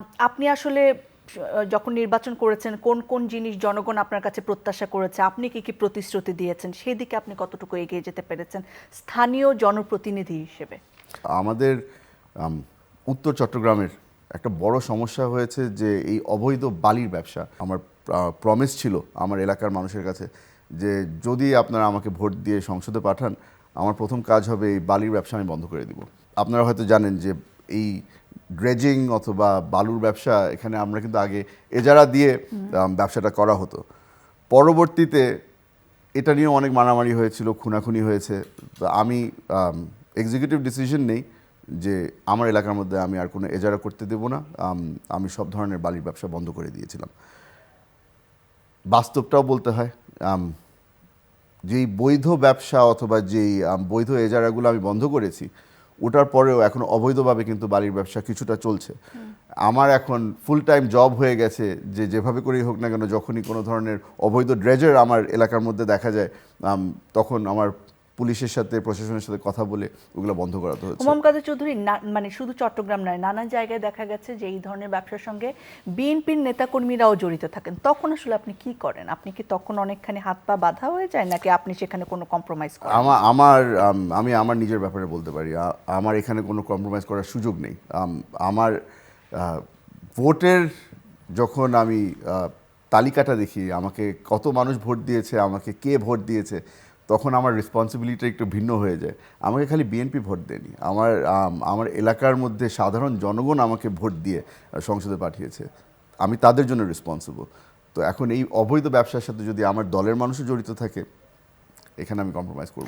আপনি আসলে যখন নির্বাচন করেছেন কোন কোন জিনিস জনগণ আপনার কাছে প্রত্যাশা করেছে, আপনি কি কি প্রতিশ্রুতি দিয়েছেন, সেদিকে আপনি কতটুকু এগিয়ে যেতে পেরেছেন স্থানীয় জনপ্রতিনিধি হিসেবে? আমাদের আম, উত্তর চট্টগ্রামের একটা বড় সমস্যা হয়েছে যে এই অবৈধ বালির ব্যবসা। আমার প্রমিস ছিল আমার এলাকার মানুষের কাছে যে যদি আপনারা আমাকে ভোট দিয়ে সংসদে পাঠান, আমার প্রথম কাজ হবে এই বালির ব্যবসা আমি বন্ধ করে দিব। আপনারা হয়তো জানেন যে এই ড্রেজিং অথবা বালুর ব্যবসা এখানে আমরা কিন্তু আগে এজারা দিয়ে ব্যবসাটা করা হতো। পরবর্তীতে এটা নিয়ে অনেক মারামারি হয়েছিল, খুনাখুনি হয়েছে। তো আমি এক্সিকিউটিভ ডিসিশন নেই যে আমার এলাকার মধ্যে আমি আর কোনো এজারা করতে দেব না। আমি সব ধরনের বালির ব্যবসা বন্ধ করে দিয়েছিলাম। বাস্তবটাও বলতে হয়, যেই বৈধ ব্যবসা অথবা যেই বৈধ এজারাগুলো আমি বন্ধ করেছি, ওটার পরেও এখন অবৈধভাবে কিন্তু বালির ব্যবসা কিছুটা চলছে। আমার এখন ফুল টাইম জব হয়ে গেছে যে যেভাবে করেই হোক না কেন, যখনই কোনো ধরনের অবৈধ ড্রেজার আমার এলাকার মধ্যে দেখা যায়, তখন আমার পুলিশের সাথে প্রশাসনের সাথে কথা বলে ওগুলো বন্ধ করাতে হচ্ছে। হুমায়ুন কাদের চৌধুরী, মানে শুধু চট্টগ্রাম নয়, নানা জায়গায় দেখা গেছে যে এই ধরনের ব্যবসার সঙ্গে বিএনপির নেতাকর্মীরাও জড়িত থাকেন। তখন আসলে আপনি কি করেন? আপনি কি তখন অনেকখানি হাত পা বাঁধা হয়ে যায়, নাকি আপনি সেখানে কোনো কম্প্রোমাইজ করেন? আমি আমার নিজের ব্যাপারে বলতে পারি, আমার এখানে কোনো কম্প্রোমাইজ করার সুযোগ নেই। আমার ভোটের যখন আমি তালিকাটা দেখি, আমাকে কত মানুষ ভোট দিয়েছে, আমাকে কে ভোট দিয়েছে, তখন আমার রেসপন্সিবিলিটি একটু ভিন্ন হয়ে যায়। আমাকে খালি বিএনপি ভোট দেয়নি, আমার এলাকার মধ্যে সাধারণ জনগণ আমাকে ভোট দিয়ে সংসদে পাঠিয়েছে। আমি তাদের জন্য রেসপন্সিবল। তো এখন এই অবৈধ ব্যবসার সাথে যদি আমার দলের মানুষও জড়িত থাকে, এখানে আমি কম্প্রোমাইজ করব।